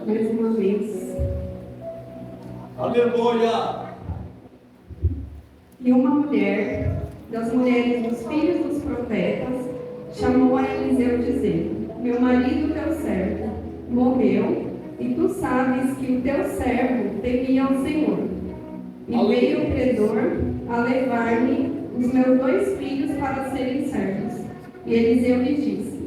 mais uma vez. Aleluia! E uma mulher, das mulheres dos filhos dos profetas, chamou a Eliseu dizendo: meu marido, teu servo, morreu, e tu sabes que o teu servo temia ao Senhor. E veio o credor a levar-me os meus 2 filhos para serem servos. E Eliseu lhe disse: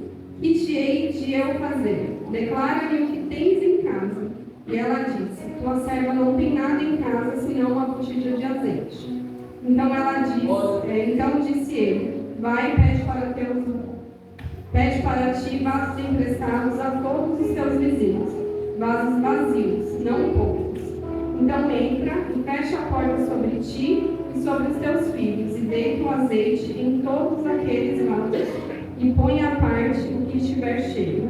que te hei de eu fazer? Declara-me o que tens em casa. E ela disse: tua serva não tem nada em casa, senão uma botija de azeite. Então disse ele: vai, pede para ti vasos emprestados a todos os teus vizinhos, vasos vazios, não poucos. Então entra e fecha a porta sobre ti e sobre os teus filhos, e deita o azeite em todos aqueles vasos, e põe à parte o que estiver cheio.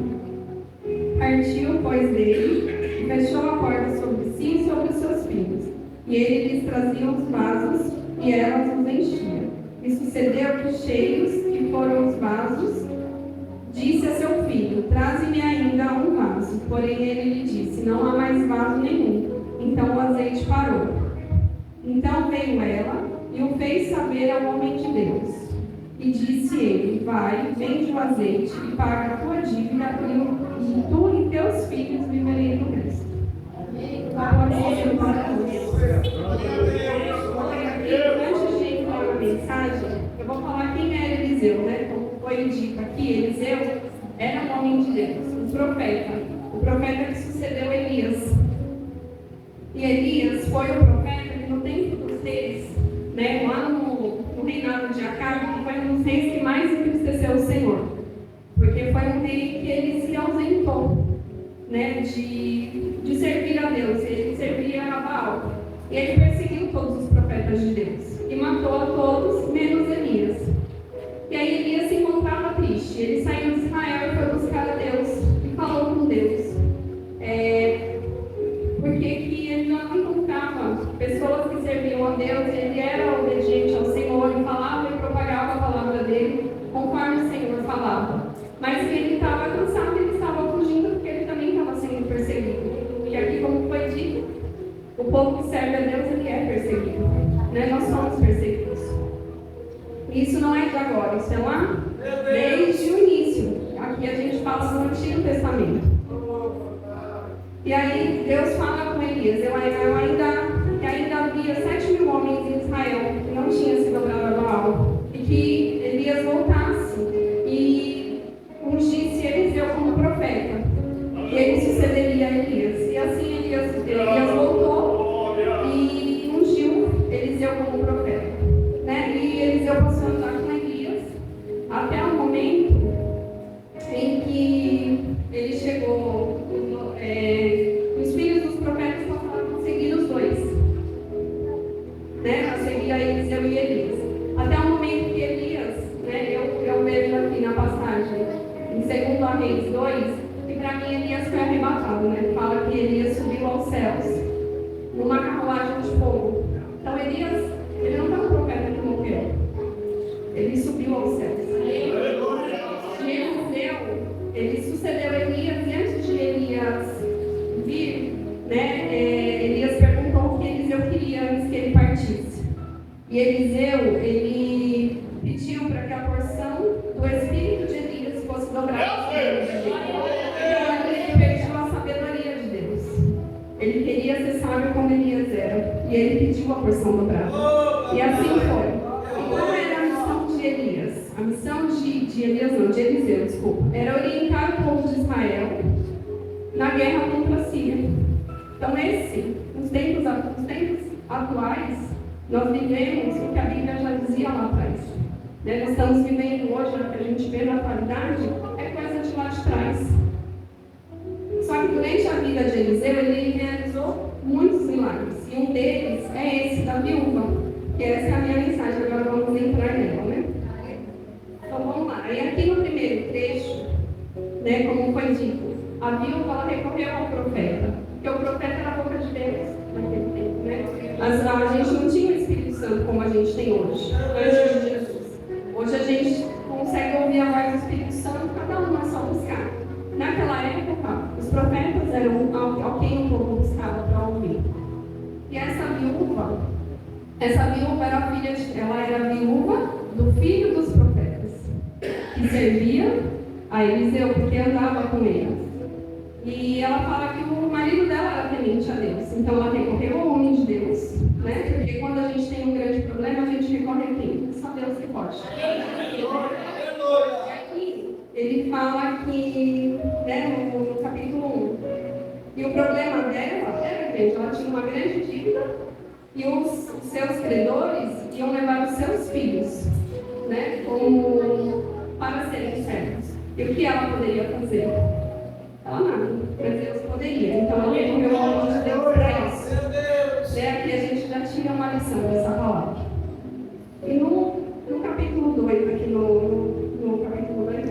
Partiu, pois, dele, e fechou a porta sobre si e sobre os seus filhos. E ele lhes trazia os vasos, e elas os enchiam. E sucedeu que, cheios que foram os vasos, disse a seu filho: traze-me ainda um vaso. Porém ele lhe disse: não há mais vaso nenhum. Então o azeite parou. Então veio ela e o fez saber ao homem de Deus. E disse ele: vai, vende o azeite e paga a tua dívida, e tu e teus filhos viverem no resto. Antes de entrar na mensagem, eu vou falar quem era Eliseu, né? Como foi dito aqui, Eliseu era um homem de Deus, um profeta. O profeta que sucedeu Elias. E Elias foi o profeta que no tempo dos reis, né, lá no reinado de Acabe, que foi um dos reis que mais entristeceu o Senhor. Porque foi um rei que ele se ausentou, né, de servir a Deus. Ele servia a Baal. E ele perseguiu todos os profetas de Deus. E matou a todos, menos Elias. E aí Elias se encontrava triste. Ele saiu de Israel e foi buscar a Deus. E falou com Deus. Porque que ele não encontrava pessoas que serviam a Deus. Ele era obediente ao Senhor. Ele falava e propagava a palavra dele, conforme o Senhor falava. Mas que ele estava cansado, ele estava fugindo, porque ele também estava sendo perseguido. E aqui, como foi dito, o povo que serve a Deus, ele é perseguido. Né? Nós somos perseguidos. Isso não é de agora, isso é lá desde o início. Aqui a gente fala no Antigo Testamento. E aí Deus fala com Elias: ainda havia 7.000 homens em Israel que não tinham se dobrado a Baal. E que Elias voltasse e ungisse Eliseu como profeta. E ele sucederia a Elias. E assim Elias voltou e ungiu Eliseu como profeta. Né? E Eliseu passou a andar com Elias até o momento em que ele chegou. Os filhos dos profetas passaram a seguir os dois. Né? A seguir a Eliseu e Elias. Até o momento que Elias, né, eu vejo aqui na passagem, em 2 Reis 2, que para mim Elias foi arrebatado, né? Fala que Elias subiu aos céus, numa carruagem de fogo. Então Elias, ele não foi um profeta que morreu. Ele subiu aos céus. E Eliseu, ele sucedeu Elias, e antes de Elias vir, né, Elias perguntou o que Eliseu queria antes que ele partisse. E Eliseu, ele pediu para que a porção do espírito de Elias fosse dobrada. Ele pediu a sabedoria de Deus. Ele queria ser sábio como Elias era. E ele pediu a porção dobrada. E assim foi. E qual era a missão de Elias? A missão de Eliseu, desculpa. Era orientar o povo de Israel na guerra contra a Síria. Então nos tempos atuais, nós vivemos o que a Bíblia já dizia lá atrás. Né? Nós estamos vivendo hoje, o que a gente vê na atualidade, é coisa de lá de trás. Só que durante a vida de Eliseu, ele realizou muitos milagres. E um deles é esse da viúva. Que essa é a minha mensagem, agora vamos entrar nela, né? Então vamos lá. E aqui no primeiro trecho, né, como foi dito, a viúva ela recorreu ao profeta. Porque o profeta era a boca de Deus naquele tempo, né? A gente não tinha o Espírito Santo como a gente tem hoje, antes de Jesus. Hoje a gente consegue ouvir a voz do Espírito Santo, cada um é só buscar. Naquela época, os profetas eram a quem o povo buscava para ouvir. E essa viúva era filha ela era viúva do filho dos profetas, que servia a Eliseu, porque andava com ele. E ela fala que o marido dela era temente a Deus. Então ela recorreu ao homem de Deus, né? Porque quando a gente tem um grande problema, a gente recorre a quem? Só Deus que pode. E aqui ele fala que, né, no capítulo 1, e o problema dela era grande. Ela tinha uma grande dívida e os seus credores iam levar os seus filhos, né, como para serem servos. E o que ela poderia fazer? Ela nada, mas Deus poderia. Então ela recorreu ao nome de Deus para isso. Aqui a gente já tinha uma lição dessa palavra. E no capítulo 2, aqui no capítulo 2,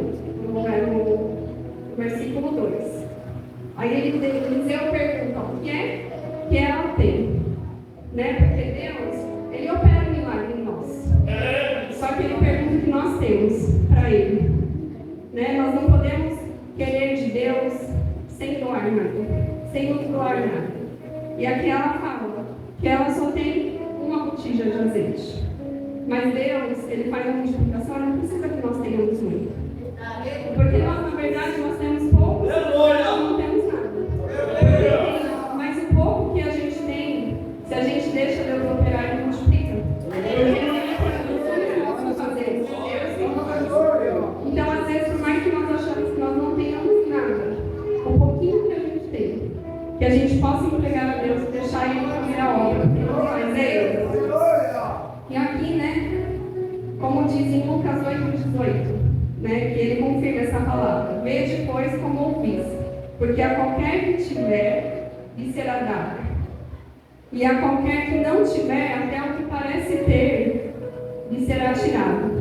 no versículo 2, aí Eliseu pergunta o que é que ela tem, né? Porque Deus, ele opera um milagre em nós. Só que ele pergunta o que nós temos para ele, né? Nós não podemos querer de Deus sem doar nada, sem nos doar nada. E aqui ela fala que ela só tem uma botija de azeite. Mas Deus, ele faz a multiplicação, ele não precisa que nós tenhamos muito. Porque nós, na verdade, nós temos pouco, nós não temos nada. Mas o pouco que a gente tem, se a gente deixa Deus operar, ele multiplica. Então, às vezes, por mais que nós achamos que nós não tenhamos nada, o pouquinho que a gente tem, que a gente possa entregar a Deus e deixar Ele fazer a obra, porque não faz Ele. E aqui, né, como diz em Lucas 8:18, né, que ele confirma essa palavra: vede, pois, como ouvis, porque a qualquer que tiver, lhe será dado, e a qualquer que não tiver, até o que parece ter, lhe será tirado.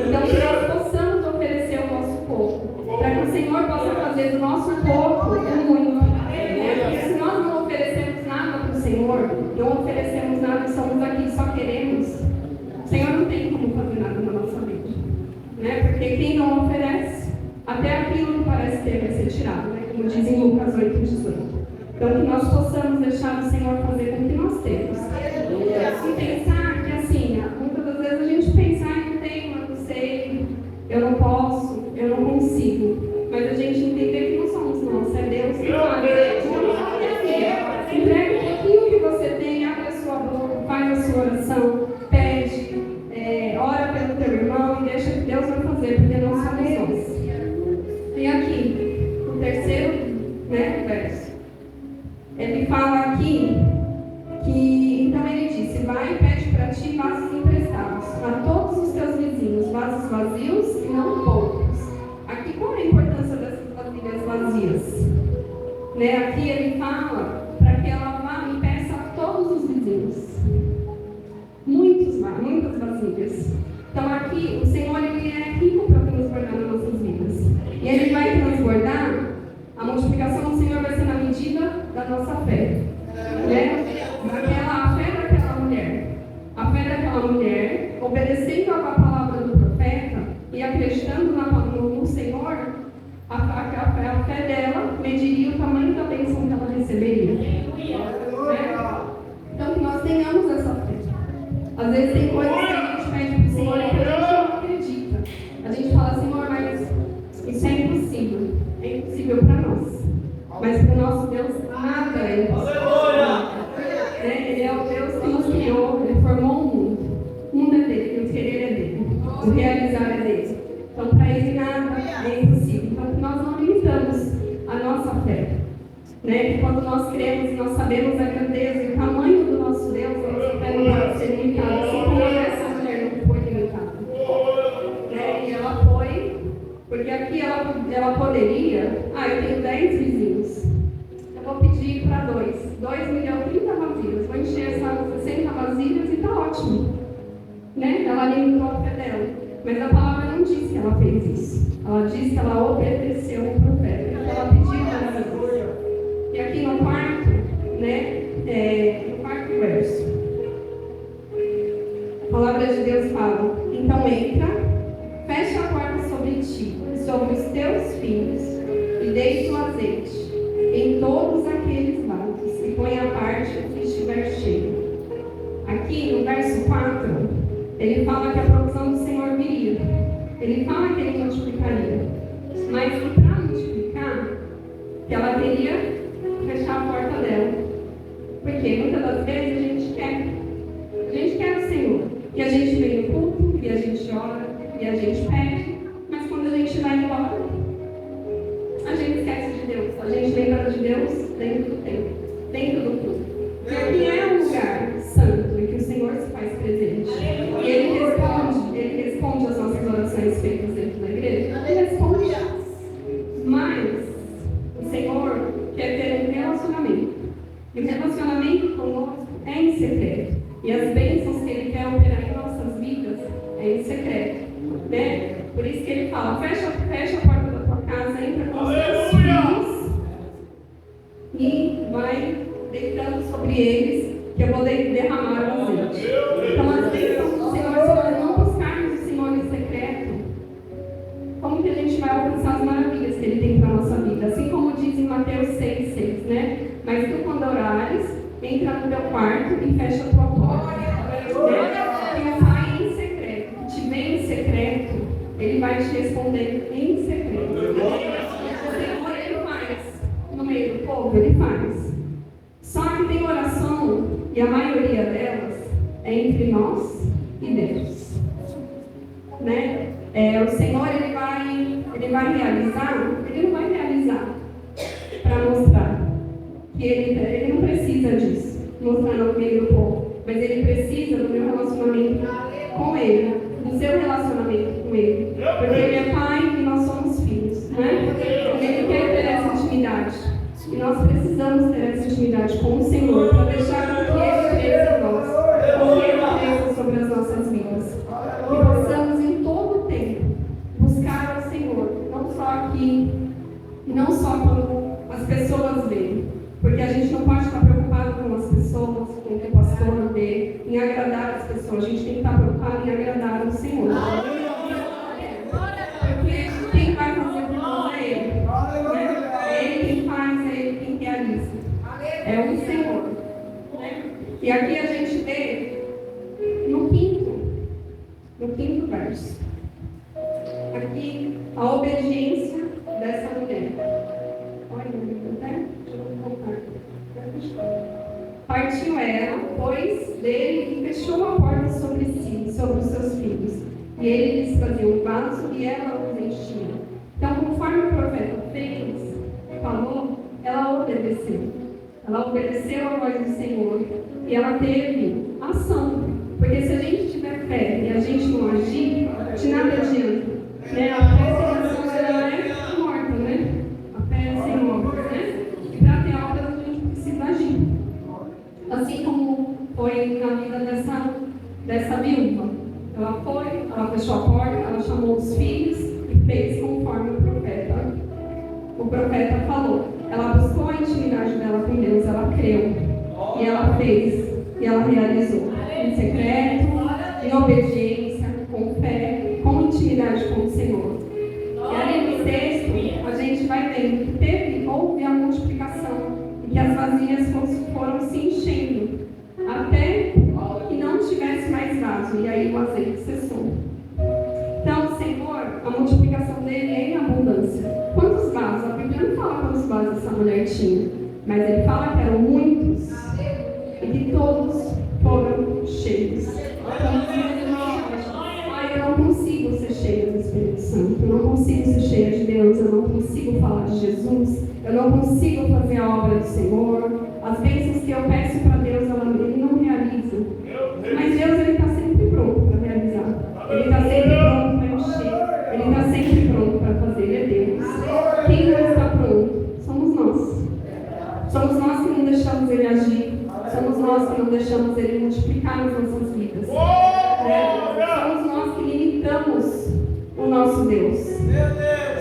Então, que nós possamos oferecer o nosso pouco, para que o Senhor possa fazer do nosso pouco muito. Porque se nós não oferecemos nada para o Senhor, não oferecemos nada, estamos aqui só queremos, o Senhor não tem como fazer nada na nossa vida, né? Porque quem não oferece, até aquilo que parece ter vai ser tirado, né? Como diz em Lucas 8:18. Então, que nós possamos deixar o Senhor fazer com o que nós temos. E pensar que, assim, muitas das vezes a gente pensa, eu não tenho, eu não sei, eu não posso, eu não consigo. Mas a gente entender que não somos nós, é Deus que faz. Entrega um pouquinho que você tem, abre a sua boca, faz a sua oração, pede, ora pelo teu irmão e deixa que Deus vai fazer, porque não somos nós. E aqui, o terceiro, né, verso, ele fala aqui que, então ele disse: vai e pede para ti vasos emprestados a todos os teus vizinhos, vasos vazios e não poucos. Aqui, qual é a importância dessas vasilhas vazias? Né, aqui ele fala para que ela vá e peça a todos os vizinhos. Muitas vasilhas. Então aqui, o Senhor, ele é rico para transbordar nas nossas vidas. E ele vai transbordar, a multiplicação do Senhor vai ser na medida da nossa fé. Né? A fé daquela mulher, obedecendo a palavra do profeta e acreditando no Senhor, a fé dela mediria o tamanho da bênção que ela receberia. Né? Então, que nós tenhamos essa fé. Às vezes tem coisas que a gente pede para o Senhor e que a gente não acredita. A gente fala: Senhor, mas isso é impossível. É impossível para nós. Mas para o nosso Deus, nada é impossível. Ele é o Deus que nos criou, Ele formou o mundo. O mundo é dele, o querer é dele, o realizar é dele. Então, para Ele nada é impossível. Então, que nós não limitamos a nossa fé. Né? Que quando nós cremos e nós sabemos a grandeza e o tamanho do nosso Deus, a nossa fé não pode ser limitada, assim como essa mulher não foi limitada. Né? E ela foi, porque aqui ela poderia: eu tenho 10 vizinhos, eu vou pedir para 2 me deu 30 vasilhas, vou encher essas 60 vasilhas e está ótimo. Né? Ela limitou a fé dela, mas a palavra não diz que ela fez isso. Ela diz que ela obedeceu o profeta, que ela pediu para Deus. E aqui no quarto, né, no quarto verso, a palavra de Deus fala: então entra, fecha a porta sobre ti e sobre os teus filhos, e deita o azeite, em todos aqueles vasos e põe à parte o que estiver cheio. Aqui no verso 4, ele fala que a provisão do Senhor viria. Ele fala que ele multiplicaria. Mas que para multiplicar, que ela teria que fechar a porta dela. Porque muitas das vezes a gente quer o Senhor. E a gente vem no culto, e a gente ora, e a gente pede. Mas quando a gente vai embora, a gente esquece de Deus. A gente lembra de Deus dentro do templo, dentro do culto. Porque é um lugar santo em que o Senhor se faz presente. E Ele responde as nossas orações feitas dentro da igreja. Ele responde. Mas o Senhor quer ter um relacionamento. E o relacionamento conosco é em secreto. E as bênçãos que Ele quer operar em nossas vidas é em secreto. Né? Por isso que Ele fala, fecha a porta da tua casa, entra com os teus filhos e vai deitando sobre eles, que eu vou derramar o azeite. Então, as bênçãos do Senhor, se nós não buscarmos o Senhor em secreto, como que a gente vai alcançar as maravilhas que Ele tem para a nossa vida? Assim como diz em Mateus 6,6, né? Mas tu, quando orares, entra no teu quarto e fecha a tua porta. Quem sai em secreto, que te vê em secreto, Ele vai te responder em secreto. O Senhor, Ele faz. No meio do povo, Ele faz. Só que tem oração, e a maioria delas é entre nós e Deus. Né? O Senhor, Ele vai realizar, Ele não vai realizar para mostrar que Ele não precisa disso, mostrar no meio do povo, mas Ele precisa do meu relacionamento com Ele, do seu relacionamento com Ele, porque Ele é Pai e nós somos filhos, né? Ele quer ter essa intimidade. E nós precisamos ter essa intimidade com o Senhor para deixar com que Ele cresça em nós, com que Ele cresça sobre as nossas vidas. Que possamos em todo o tempo buscar o Senhor, não só aqui, e não só quando as pessoas veem. Porque a gente não pode estar preocupado com as pessoas, com o que o pastor vê, em agradar as pessoas. A gente tem que estar preocupado em agradar o Senhor. Porque quem vai fazer por nós é Ele. É Ele quem faz, é Ele quem realiza. É o Senhor. E aqui a gente vê no quinto verso. Aqui a obediência dessa mulher. Olha, deixa eu voltar. Partiu ela, pois, dele e fechou a porta sobre si, sobre os seus filhos. E ele lhes fazia um vaso e ela os enchia. Então, conforme o profeta falou, ela obedeceu. Ela obedeceu a voz do Senhor e ela teve ação. Porque se a gente tiver fé e a gente não agir, de nada adianta. Né? A fé sem ação ela é morta, né? A fé é sem obras, né? E para ter obras a gente precisa agir. Assim como foi na vida dessa viúva. Ela fechou a porta, ela chamou os filhos e fez conforme o profeta falou. Ela buscou a intimidade dela com Deus, ela creu. E ela fez, e ela realizou. Em secreto, em obediência, com fé, com intimidade com o Senhor. E ali no texto, a gente vai vendo que houve a multiplicação. E que as vasilhas foram se enchendo. Até que não tivesse mais vaso. E aí o azeite cessou. Então, o Senhor, a multiplicação dele é em abundância. Quantos vasos? A Bíblia não fala quantos vasos essa mulher tinha. Mas ele fala que eram muitos. E que todos foram cheios. Eu não consigo ser cheia do Espírito Santo. Eu não consigo ser cheia de Deus. Eu não consigo falar de Jesus. Eu não consigo fazer a obra do Senhor. As bênçãos que eu peço para Deus, Ele não realiza. Mas Deus, Ele está sempre pronto para realizar. Ele está sempre pronto para encher. Ele está sempre pronto para fazer. Ele é Deus. Quem não está pronto? Somos nós. Somos nós que não deixamos Ele agir. Somos nós que não deixamos Ele multiplicar nas nossas vidas. Somos nós que limitamos o nosso Deus.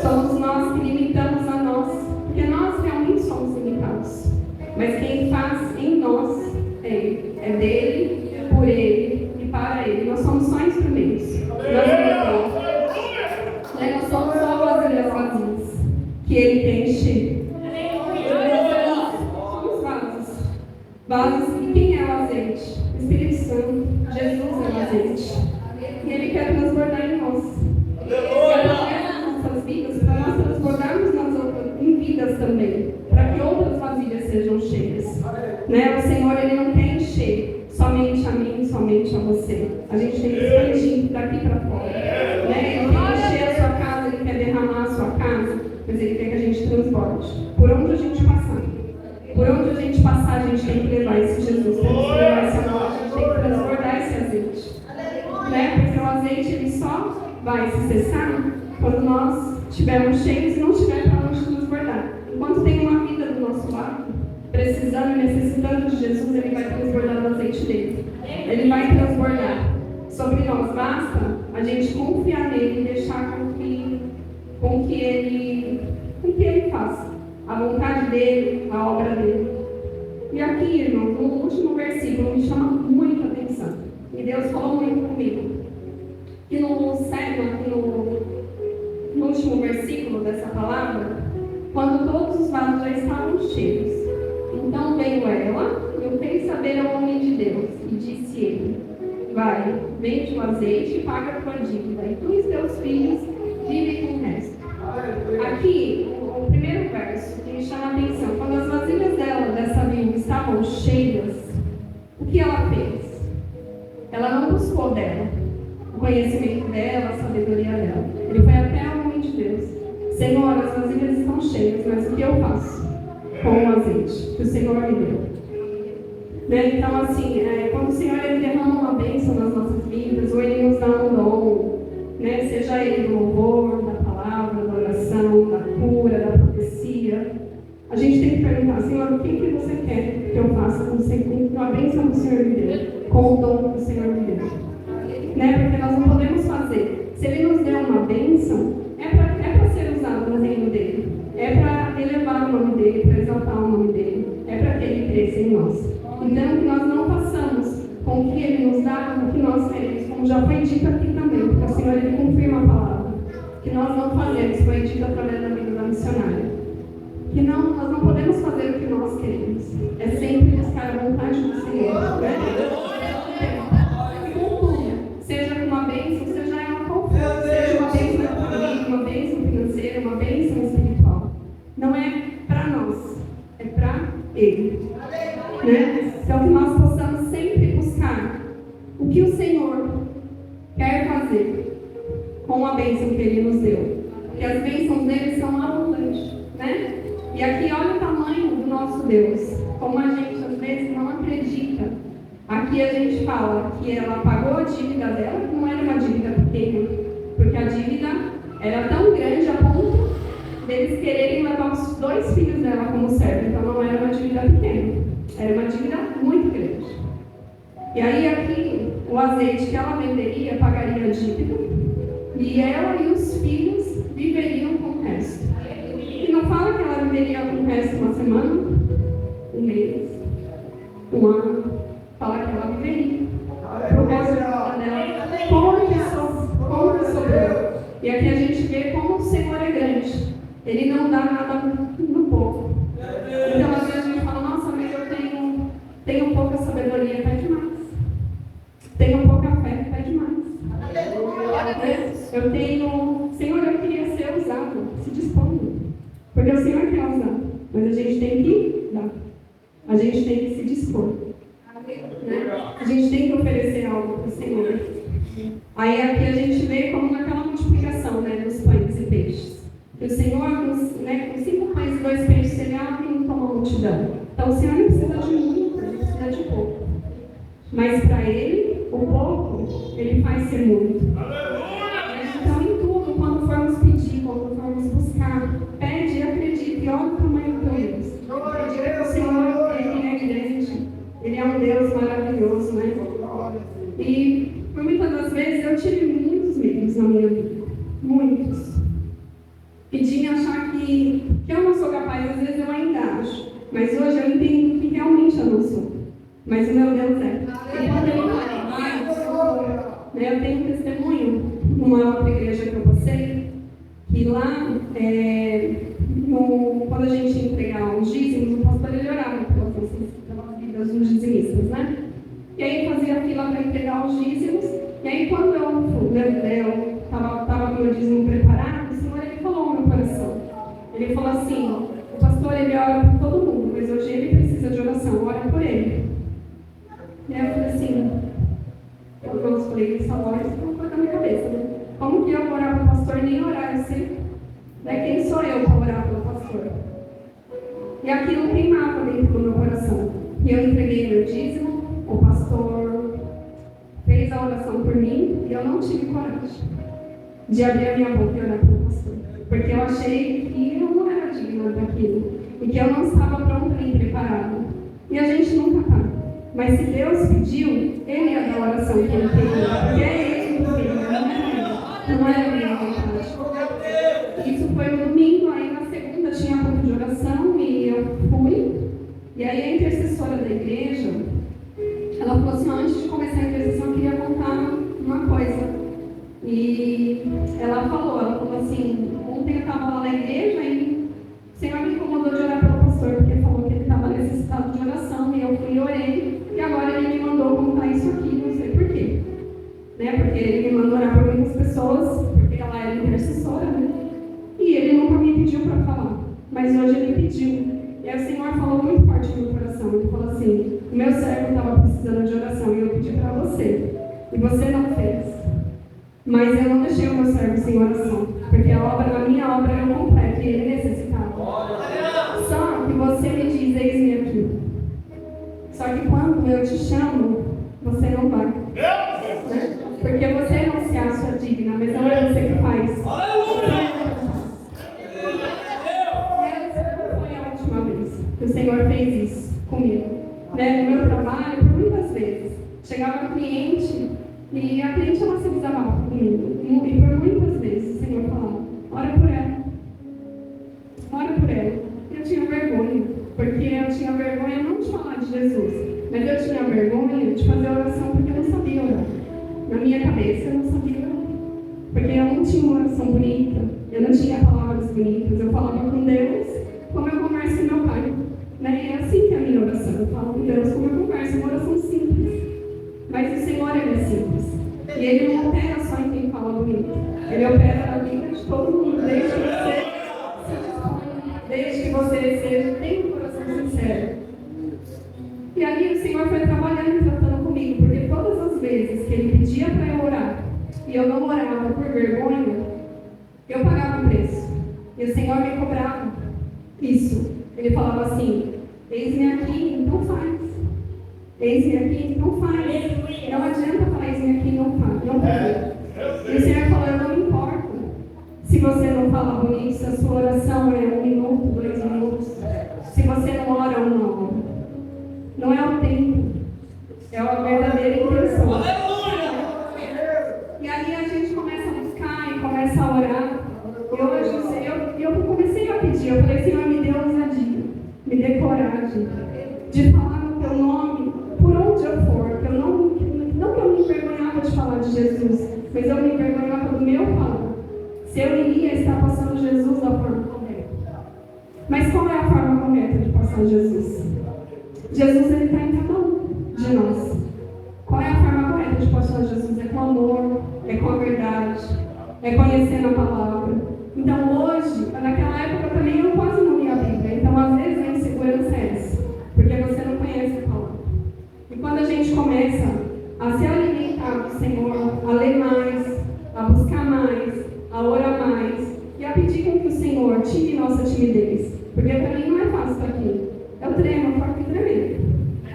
Somos nós que limitamos a nós. Porque nós realmente somos limitados. Mas quem faz em nós é Ele. É dele, por Ele e para Ele. Nós somos só instrumentos. Nós somos só vasilhas vazias que Ele tem encher. Vasos. E quem é o azeite? O Espírito Santo. Jesus é o azeite. E Ele quer transbordar em nós. Através das nossas vidas, para nós transbordarmos em vidas também, para que outras vasilhas sejam cheias. Né? O Senhor, Ele não quer encher somente a mim, somente a você. A gente tem que expandir daqui para fora. Né? Ele quer encher a sua casa, Ele quer derramar a sua casa, mas Ele quer que a gente transborde. Por onde a gente passar. Por onde a gente passar, a gente tem que levar esse Jesus, tem que levar esse amor, a gente tem que transbordar esse azeite. Né? Porque o azeite, ele só vai se cessar quando nós estivermos cheios e não tiver para onde transbordar. Enquanto tem uma vida do nosso lado, precisando e necessitando de Jesus, Ele vai transbordar o azeite dele. Ele vai transbordar sobre nós. Basta a gente confiar nele e deixar com que ele faça a vontade dele, a obra dele. E aqui, irmãos, no último versículo me chama muita atenção. E Deus falou muito comigo. E no último versículo dessa palavra, quando todos os vasos já estavam cheios, então veio ela e o fez saber ao homem de Deus. E disse ele: vai, vende o azeite e paga a tua dívida, e tu e teus filhos vivem com o resto. Aqui, o primeiro verso que me chama a atenção, quando as vasilhas dessa viúva estavam cheias, o que ela fez? Ela não buscou dela o conhecimento dela, a sabedoria dela. Ele foi até o homem de Deus. Senhor, as vasilhas estão cheias, mas o que eu faço com o azeite que o Senhor me deu? Né? Então, assim, quando o Senhor ele derrama uma bênção nas nossas vidas, ou Ele nos dá um dom, né? Seja ele do louvor, da palavra, da oração, da cura, da profecia, a gente tem que perguntar: Senhor, o que você quer que eu faça com a bênção que o Senhor me deu, com o dom que o Senhor me deu? Né? Porque nós não podemos fazer. Se Ele nos deu uma bênção, é para ser usado no reino dele, é para elevar o nome dele, para exaltar o nome dele, é para que Ele cresça em nós. Então, que nós não façamos com o que Ele nos dá o que nós queremos, como já foi dito aqui também, porque o Senhor Ele confirma a palavra, que nós não fazemos, foi dito através da vida da missionária, que nós não podemos fazer o que nós queremos, é sempre buscar a vontade do Senhor, né? Seja com uma bênção, seja ela qual for, seja uma bênção na família, uma bênção financeira, uma bênção espiritual, não é para nós, é para Ele. Né? Então, que nós possamos sempre buscar o que o Senhor quer fazer com a bênção que Ele nos deu. Porque as bênçãos dele são abundantes, né? E aqui olha o tamanho do nosso Deus. Como a gente às vezes não acredita. Aqui a gente fala que ela pagou a dívida dela, que não era uma dívida pequena. Porque a dívida era tão grande a ponto deles quererem levar os 2 filhos dela como servo. Então não era uma dívida pequena. Era uma dívida muito grande. E aí aqui, o azeite que ela venderia pagaria a dívida. E ela e os filhos viveriam com o resto. E não fala que ela viveria com o resto uma semana, um mês, um ano. Fala que ela viveria pro resto da vida dela. Como que sobrou. E aqui a gente vê como o Senhor é grande. Ele não dá nada no pouco. Então às vezes a gente fala: nossa, mas eu tenho pouca sabedoria, pede mais. Tenho pouca fé, pede mais. Eu tenho, Senhor, eu queria ser usado, se disponha. Porque o Senhor quer usar, mas a gente tem que dar. A gente tem que se dispor. Né? A gente tem que oferecer algo para o Senhor. Aí aqui a gente vê como naquela multiplicação, né, dos pães e peixes. Que o Senhor, com 5 pães e 2 peixes, Ele abre e toma uma multidão. Então o Senhor não precisa de muito, Ele precisa de pouco. Mas para Ele, o pouco, Ele faz ser muito. Então em tudo, quando formos pedir, quando formos buscar, pede e acredite, e olha o tamanho do teu Deus. Diga que o Senhor, Ele é grande, Ele é um Deus maravilhoso, né? E por muitas das vezes eu tive muitos medos na minha vida. Muitos. Pedi em achar que eu não sou capaz, às vezes eu ainda acho. Mas hoje eu entendo que realmente eu não sou. Mas o meu Deus é. E quando Ele fala, eu tenho um testemunho numa outra igreja que eu passei, que lá, quando a gente entregar os dízimos, o pastor ele orava pelas vidas dos E aí, quando eu estava com o meu dízimo preparado, o Senhor ele falou no meu coração. Ele falou assim: o pastor ele ora por todo mundo, mas hoje ele precisa de oração, ora por ele. E aí eu falei assim, quando eu falei essa voz, ficou na minha cabeça, né? Como que eu vou orar pelo pastor nem orar? Eu sei, né? Quem sou eu para orar pelo pastor? E aquilo queimava dentro do meu coração. E eu entreguei meu dízimo, o pastor fez a oração por mim e eu não tive coragem de abrir a minha boca e orar pelo pastor. Porque eu achei que eu não era digna daquilo. E que eu não estava pronta nem preparada. E a gente nunca está. Mas se Deus pediu, Ele ia dar a oração que Ele pediu. Porque é Ele que pediu, não é a minha vontade. Isso foi no domingo, aí na segunda tinha culto de oração e eu fui. E aí a intercessora da igreja, ela falou assim, antes de começar a intercessão, eu queria contar uma coisa. E ela falou assim, ontem eu estava lá na igreja e o Senhor me incomodou de orar pelo pastor, porque ele falou que ele estava necessitado de oração, e eu fui e orei, e agora ele me mandou contar isso aqui, não sei porquê. Né? Porque ele me mandou orar por muitas pessoas, porque ela era intercessora, né? E ele nunca me pediu para falar, mas hoje ele pediu. E aí o Senhor falou muito forte no meu coração, ele falou assim, o meu servo estava precisando de oração, e eu pedi para você, e você não fez. Mas eu não deixei o meu servo sem oração, porque a minha obra era completa e ele necessitava. Só que você me diz, eis-me aqui. Só que quando eu te chamo, você não vai. Né? Porque você não se acha digna, mas não é você que faz. Essa não foi a última vez que o Senhor fez isso comigo. Né? No meu trabalho, por muitas vezes. Chegava cliente e a cliente ela se desabava comigo. E por muitas vezes o Senhor falava, ora por ela. Ora por ela. Eu tinha vergonha, porque eu tinha vergonha não de falar de Jesus, mas eu tinha vergonha de fazer oração porque eu não sabia orar. Na minha cabeça eu não sabia orar. Porque eu não tinha uma oração bonita, eu não tinha palavras bonitas, eu falava com Deus como eu converso com meu pai. Né? E é assim que é a minha oração, eu falo com Deus como eu converso, uma oração simples. Mas o Senhor ele é simples. E Ele não opera só em quem fala bonito. Ele opera na vida de todo mundo, desde que você seja, tenha um coração sincero. E ali o Senhor foi trabalhando e tratando comigo, porque todas as vezes que Ele pedia para eu orar, e eu não orava por vergonha, eu pagava o preço. E o Senhor me cobrava isso. Ele falava assim, eis-me aqui, então faz. Eis-me aqui, então faz. Não adianta falar eis-me aqui, não faz. Não faz. E o Senhor falou, eu não me importo se você não fala bonito, se a sua oração é 1 minuto, 2 minutos, se você não ora ou não. Não é o tempo, é a verdadeira intenção. E ali a gente começa a buscar e começa a orar. E hoje eu comecei a pedir, eu falei, Senhor, me dê ousadia, me dê coragem de falar no teu nome por onde eu for. Que eu não que eu me envergonhava de falar de Jesus, mas eu me envergonhava do meu falar. Se eu iria estar passando Jesus da forma correta. Mas qual é a forma correta de passar Jesus? Jesus ele está em cada um de nós. Qual é a forma correta de passar Jesus? É com amor, é com a verdade, é conhecendo a palavra. Então hoje, naquela época também eu quase não lia a Bíblia. Então às vezes a insegurança é essa, porque você não conhece a palavra. E quando a gente começa a se alimentar do Senhor, a ler mais, a buscar mais, a orar mais e a pedir com que o Senhor tire nossa timidez. Porque para mim não é fácil estar aqui. Eu tremo, eu fico tremendo.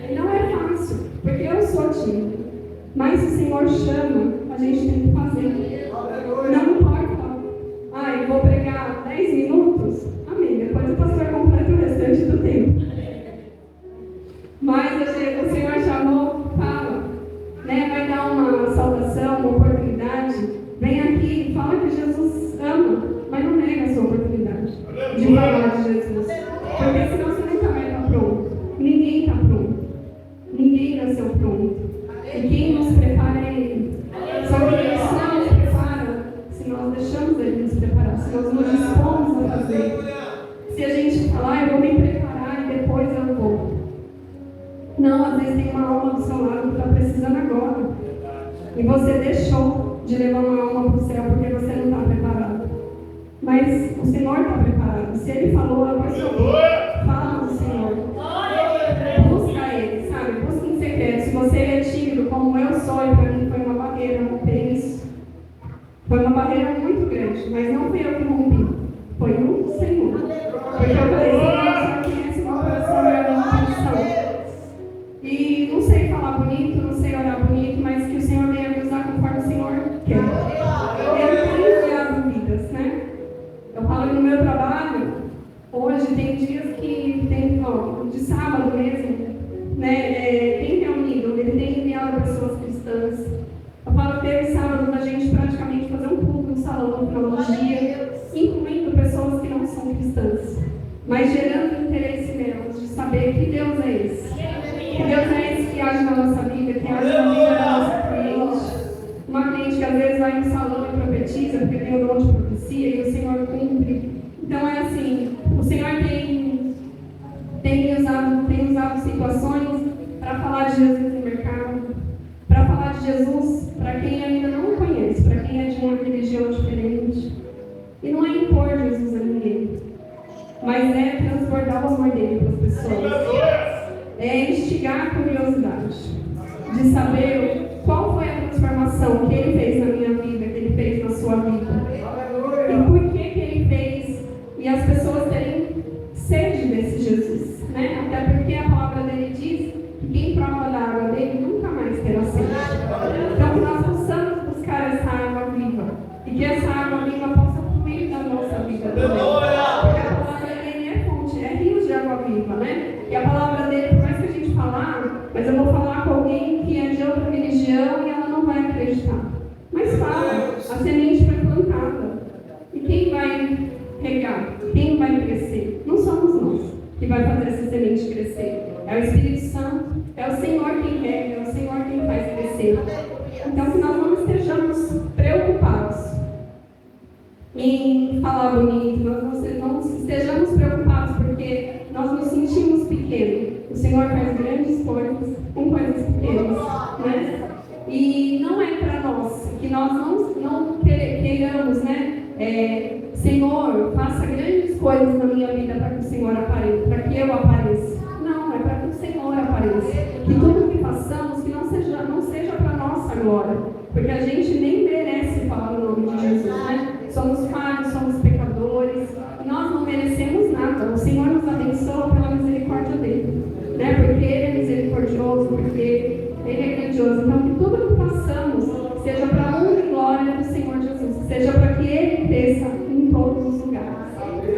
E não é fácil, porque eu sou tímida. Mas se o Senhor chama, a gente tem que fazer. Não importa. Eu vou pregar 10 minutos. Amém. Depois o pastor completa o restante do tempo. Mas o Senhor chamou, fala. Né? Vai dar uma saudação, uma oportunidade. Vem aqui e fala que Jesus ama, mas não nega a sua oportunidade de falar de Jesus. Porque senão você nunca vai estar pronto. Ninguém está pronto. Ninguém nasceu pronto. E quem nos prepara é Ele. Só que Ele só nos prepara se nós deixamos Ele nos preparar, se nós nos dispomos a fazer. Se a gente falar, eu vou me preparar e depois eu vou. Não, às vezes tem uma alma do seu lado que está precisando agora. E você deixou de levar uma alma para o céu porque você não está preparado. Mas o Senhor está preparado. Se Ele falou, a pessoa fala do Senhor. Busca Ele, sabe? Busca em secreto. Se você é tímido, como eu sou, e para mim foi uma barreira romper isso. Foi uma barreira muito grande, mas não fui eu que rompi. Foi o Senhor. Porque eu falei, Senhor, só conhece meu coração e a minha intenção. E não sei falar bonito, não sei orar bonito, mas que o Senhor venha me usar conforme o Senhor quer. Ele tem enviado vidas, né? Eu falo que no meu trabalho, hoje tem dias que tem, de sábado mesmo, né? Tem reunido, ele tem enviado pessoas cristãs. Eu falo que teve sábado da gente praticamente fazer um culto no salão no final do dia, incluindo pessoas que não são cristãs, mas gerando interesse nelas, de saber que Deus é esse. Que Deus é esse que age na nossa vida, que age na vida da nossa cliente. Uma cliente que às vezes vai no salão e profetiza, porque tem o dom de profecia e o Senhor cumpre. Então é assim, o Senhor tem usado situações para falar de Jesus no mercado, para falar de Jesus para quem ainda não o conhece, para quem é de uma religião diferente. E não é impor Jesus a ninguém, mas é transbordar o amor dele para as pessoas. É instigar a curiosidade de saber qual foi a transformação que ele fez na minha vida, que ele fez na sua vida. E por que ele fez, e as pessoas terem sede desse Jesus, né? Até porque a palavra dele diz que quem prova da água dele nunca mais terá sede. Então que nós possamos buscar essa água viva, e que essa água viva possa fluir na nossa vida também. Porque a palavra dele é fonte, é rio de água viva, né? E a palavra dele, por mais que a gente falar, mas eu vou falar com alguém que é de outra religião e ela não vai acreditar. Mas fala, a semente foi plantada. E quem vai regar? Quem vai crescer? Não somos nós que vai fazer essa semente crescer. É o Espírito Santo, é o Senhor quem rega, é o Senhor quem faz crescer. Então que nós não estejamos preocupados em falar bonito, nós não estejamos preocupados porque nós nos sentimos pequenos. O Senhor faz grandes coisas com coisas pequenas, né? E não é para nós, que nós não queiramos, né? Senhor, faça grandes coisas na minha vida para que o Senhor apareça, para que eu apareça. Não, é para que o Senhor apareça. Que tudo que façamos, que não seja para nossa glória, porque a gente nem merece falar o nome de Jesus, né? Somos falhos, somos pecadores, e nós não merecemos nada. O Senhor nos abençoa pela misericórdia dele, né? Porque Ele é misericordioso, porque Ele é grandioso. Então, que tudo que façamos seja para a honra e glória do Senhor Jesus, seja para que Ele cresça em todos os lugares.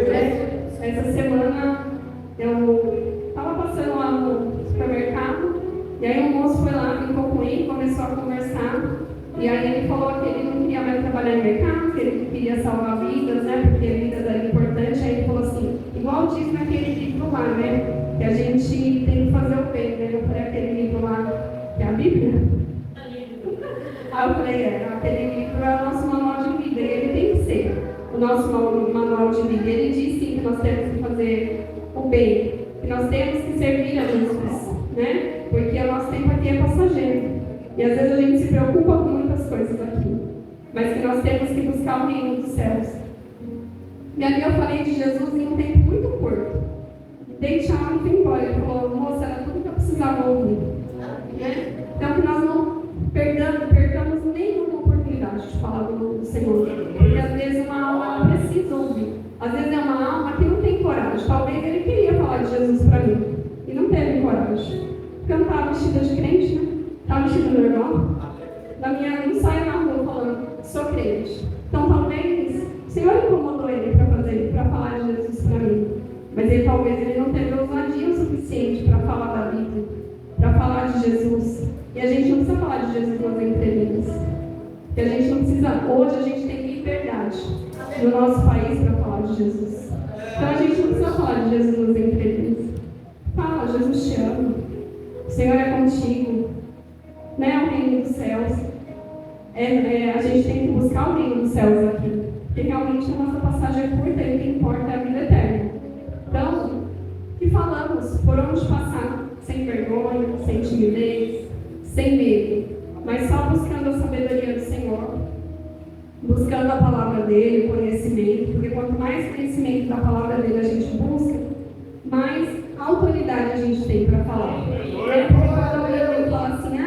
Né? Essa semana eu estava passando lá no supermercado, e aí um moço foi lá, ficou com ele, começou a conversar. E aí ele falou que ele não queria mais trabalhar em mercado, que ele queria salvar vidas, né? Porque vidas eram importantes. Aí ele falou assim, igual diz naquele livro lá, né? Que a gente tem que fazer o bem, né? Eu falei, aquele livro lá, que é a Bíblia? Aí eu falei, aquele livro é o nosso manual de vida, e ele tem que ser o nosso manual de vida. Ele diz sim que nós temos que fazer o bem, que nós temos que servir a Jesus, né? Porque o nosso tempo aqui é passageiro. E às vezes a gente se preocupa com muitas coisas aqui, mas que nós temos que buscar o reino dos céus. E ali eu falei de Jesus em um tempo muito curto. Dei tchau e fui embora. Ele falou, moça, era tudo que eu precisava ouvir. Né? Então que nós não percamos nenhuma oportunidade de falar do nome do Senhor. Porque às vezes uma alma não precisa ouvir. Às vezes é uma alma que não tem coragem. Talvez ele queria falar de Jesus para mim e não teve coragem. Porque eu não estava vestida de crente, né? Estava vestida normal. Não saio na rua falando, sou crente. Então talvez o Senhor incomodou ele para falar de Jesus para mim. Mas talvez ele não teve ousadia o suficiente para falar da Bíblia, para falar de Jesus. E a gente não precisa falar de Jesus nas entrelinhas. Porque a gente não precisa, hoje a gente tem liberdade no nosso país para falar de Jesus. Então a gente não precisa falar de Jesus nas entrelinhas. Fala, Jesus te ama. O Senhor é contigo. Não é o reino dos céus. A gente tem que buscar o reino dos céus aqui. Porque realmente a nossa passagem é curta e o que importa é a vida eterna. Então, que falamos por onde passar, sem vergonha, sem timidez, sem medo, mas mas só buscando a sabedoria do Senhor, buscando a palavra dele, o conhecimento, porque quanto mais conhecimento da palavra dele a gente busca, mais autoridade a gente tem para falar. Porque quando alguém fala assim,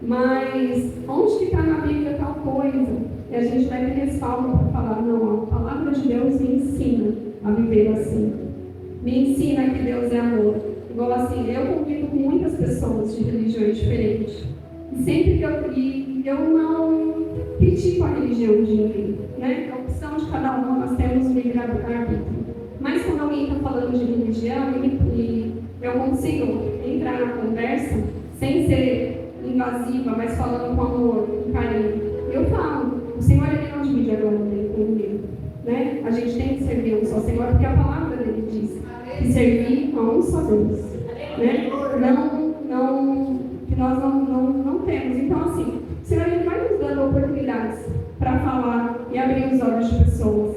mas onde que está na Bíblia tal coisa? E a gente vai ter respaldo para falar, não, a palavra de Deus me ensina a viver assim. Me ensina que Deus é amor. Igual assim, eu convivo com muitas pessoas de religiões diferentes. E sempre que eu não critico a religião de ninguém, né? A opção de cada um, nós temos um livre-arbítrio. Mas quando alguém está falando de religião e eu consigo entrar na conversa sem ser invasiva, mas falando com amor, com carinho, eu falo, o Senhor ele não divide a glória dele com ninguém, né? A gente tem que servir um só Senhor, porque a palavra dele diz que servir a um só Deus, né? Que nós não temos. Então, assim, o Senhor ele vai nos dando oportunidades para falar e abrir os olhos de pessoas,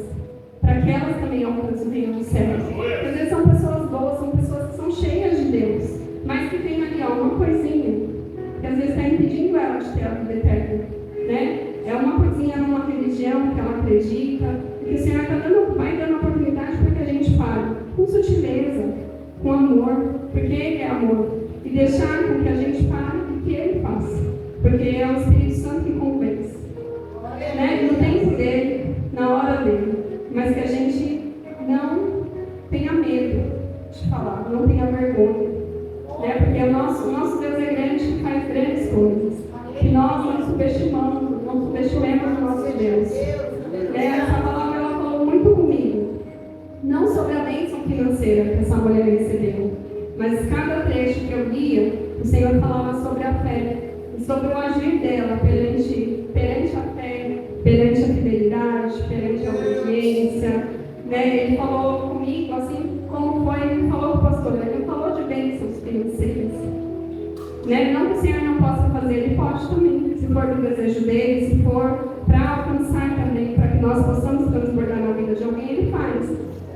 para que elas também alcancem o reino dos céus. Às vezes são pessoas boas, são pessoas que são cheias de Deus, mas que tem ali uma coisinha, que às vezes está impedindo ela de ter a vida eterna, né? É uma coisinha numa religião que ela acredita, e que o Senhor vai dando oportunidade para que a gente fale com sutileza, com amor, porque Ele é amor, e deixar com que a gente fale o que Ele faz, porque é o Espírito Santo que convence, né? No tempo dele, na hora dele, mas que a gente não tenha medo de falar, não tenha vergonha, né? Porque o nosso Deus é grande e faz grandes coisas, que nós não subestimemos o nosso Deus. Essa palavra ela falou muito comigo, não sobre a bênção financeira que essa mulher recebeu, mas cada trecho que eu lia, o Senhor falava sobre a fé e sobre o agir dela perante a fé, perante a fidelidade, perante a obediência, né? Ele falou comigo assim como foi, ele falou com o pastor, ele falou de bênçãos financeiras, né? Não que o Senhor não possa fazer, ele pode também, se for do desejo dele, se for para alcançar também, para que nós possamos transbordar na vida de alguém, ele faz.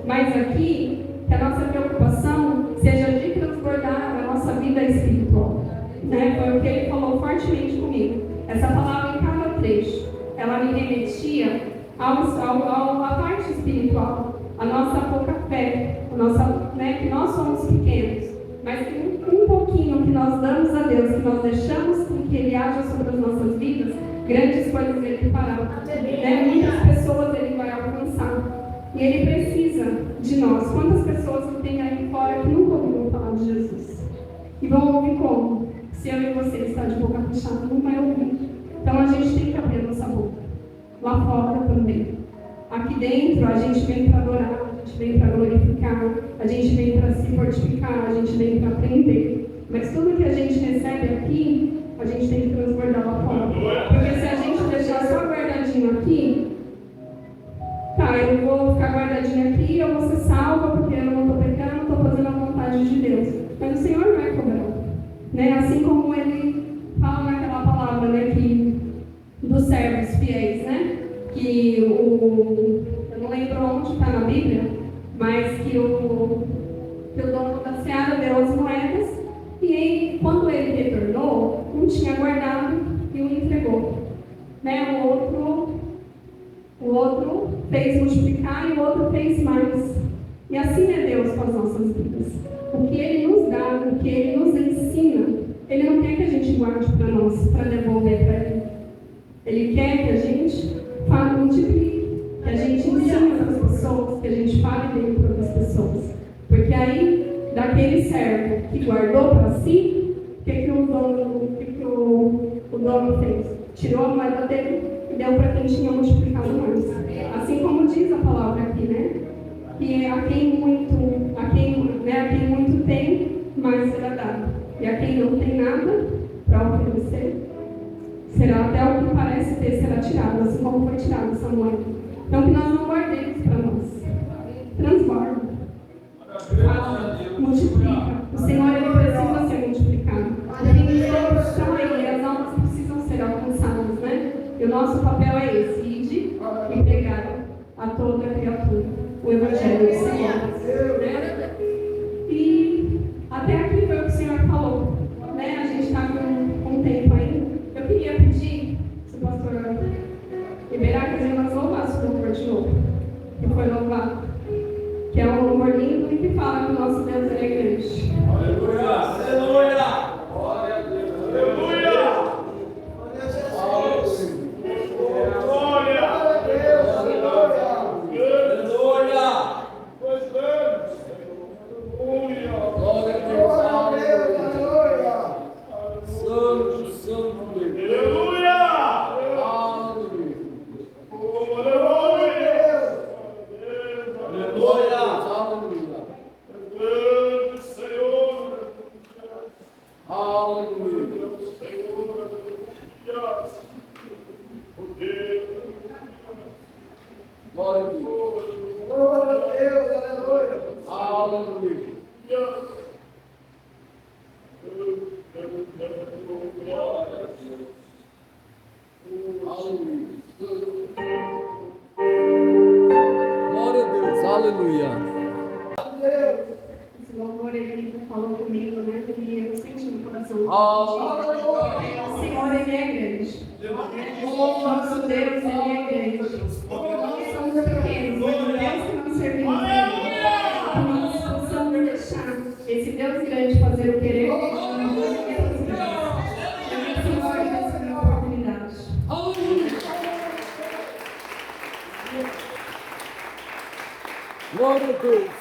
Mas aqui, que a nossa preocupação seja de transbordar a nossa vida espiritual, né? Foi o que ele falou fortemente comigo. Essa palavra em cada trecho, ela me remetia à parte espiritual, a nossa pouca fé, né? Que nós somos pequenos, mas que um pouquinho que nós damos a Deus, que nós deixamos com que Ele haja sobre as nossas vidas, grandes coisas Ele fará, né? Muitas pessoas Ele vai alcançar. E Ele precisa de nós. Quantas pessoas não tem aí fora que nunca ouviram falar de Jesus? E vão ouvir como? Se eu e você está de boca fechada, não vai ouvir. Então a gente tem que abrir a nossa boca. Lá fora também. Aqui dentro a gente vem para adorar, a gente vem para glorificar, a gente vem para se fortificar, a gente vem para aprender. Mas tudo que a gente recebe aqui, a gente tem que transbordar lá fora. Porque se a gente deixar só guardadinho aqui, eu vou ficar guardadinho aqui, eu vou ser salva porque eu não estou pecando, estou fazendo a vontade de Deus. Mas o Senhor vai cobrar, né? Assim como Ele fala naquela palavra, né, que dos servos fiéis, né? Que eu não lembro onde está na Bíblia, mas que o dono da seara deu as moedas e quando ele retornou, um tinha guardado e um entregou, né? O outro fez multiplicar e o outro fez mais. E assim é Deus com as nossas vidas. O que Ele nos dá, o que Ele nos ensina, Ele não quer que a gente guarde para nós, para devolver para Ele. Ele quer que a gente multiplique, que a gente ensine outras pessoas, que a gente fale dele para outras pessoas. Porque aí, daquele servo que guardou para si, o que o dono fez? Tirou a moeda dele e deu para quem tinha multiplicado mais. Assim como diz a palavra aqui, né? Que a quem muito tem, mais será dado. E a quem não tem nada para oferecer, será até o que parece ter, será tirado, assim como foi tirado essa moeda. Então que nós não guardemos para nós. Transborda. Fala, multiplica. O Senhor ele precisa ser multiplicado. Os estão aí, as almas precisam ser alcançadas, né? E o nosso papel é esse, ide e pregar a toda criatura o Evangelho do Senhor, né? E até aqui foi o que o Senhor falou, né? A gente está com tempo ainda. Eu queria fala que o nosso Deus ele é grande. Aleluia! Aleluia! Glória a Deus! Aleluia! Glória a Deus! Aleluia! Pois Deus! Aleluia! Glória a Deus! Aleluia! Santo, santo Deus! Aleluia! Aleluia! Aleluia! Aleluia! Deus, Senhor! Aleluia! Glória a Deus! Glória a Deus! Aleluia! Aleluia! Glória a Deus! Aleluia! Esse louvor ele falou comigo, né? E eu senti no coração. O Senhor ele é grande. Nosso Deus ele é grande. Nós somos pequenos, mas o Deus que nós servimos é grande. Que nós possamos deixar esse Deus grande fazer o querer de Deus grande. Eu me sinto essa oportunidade. Glória a Deus!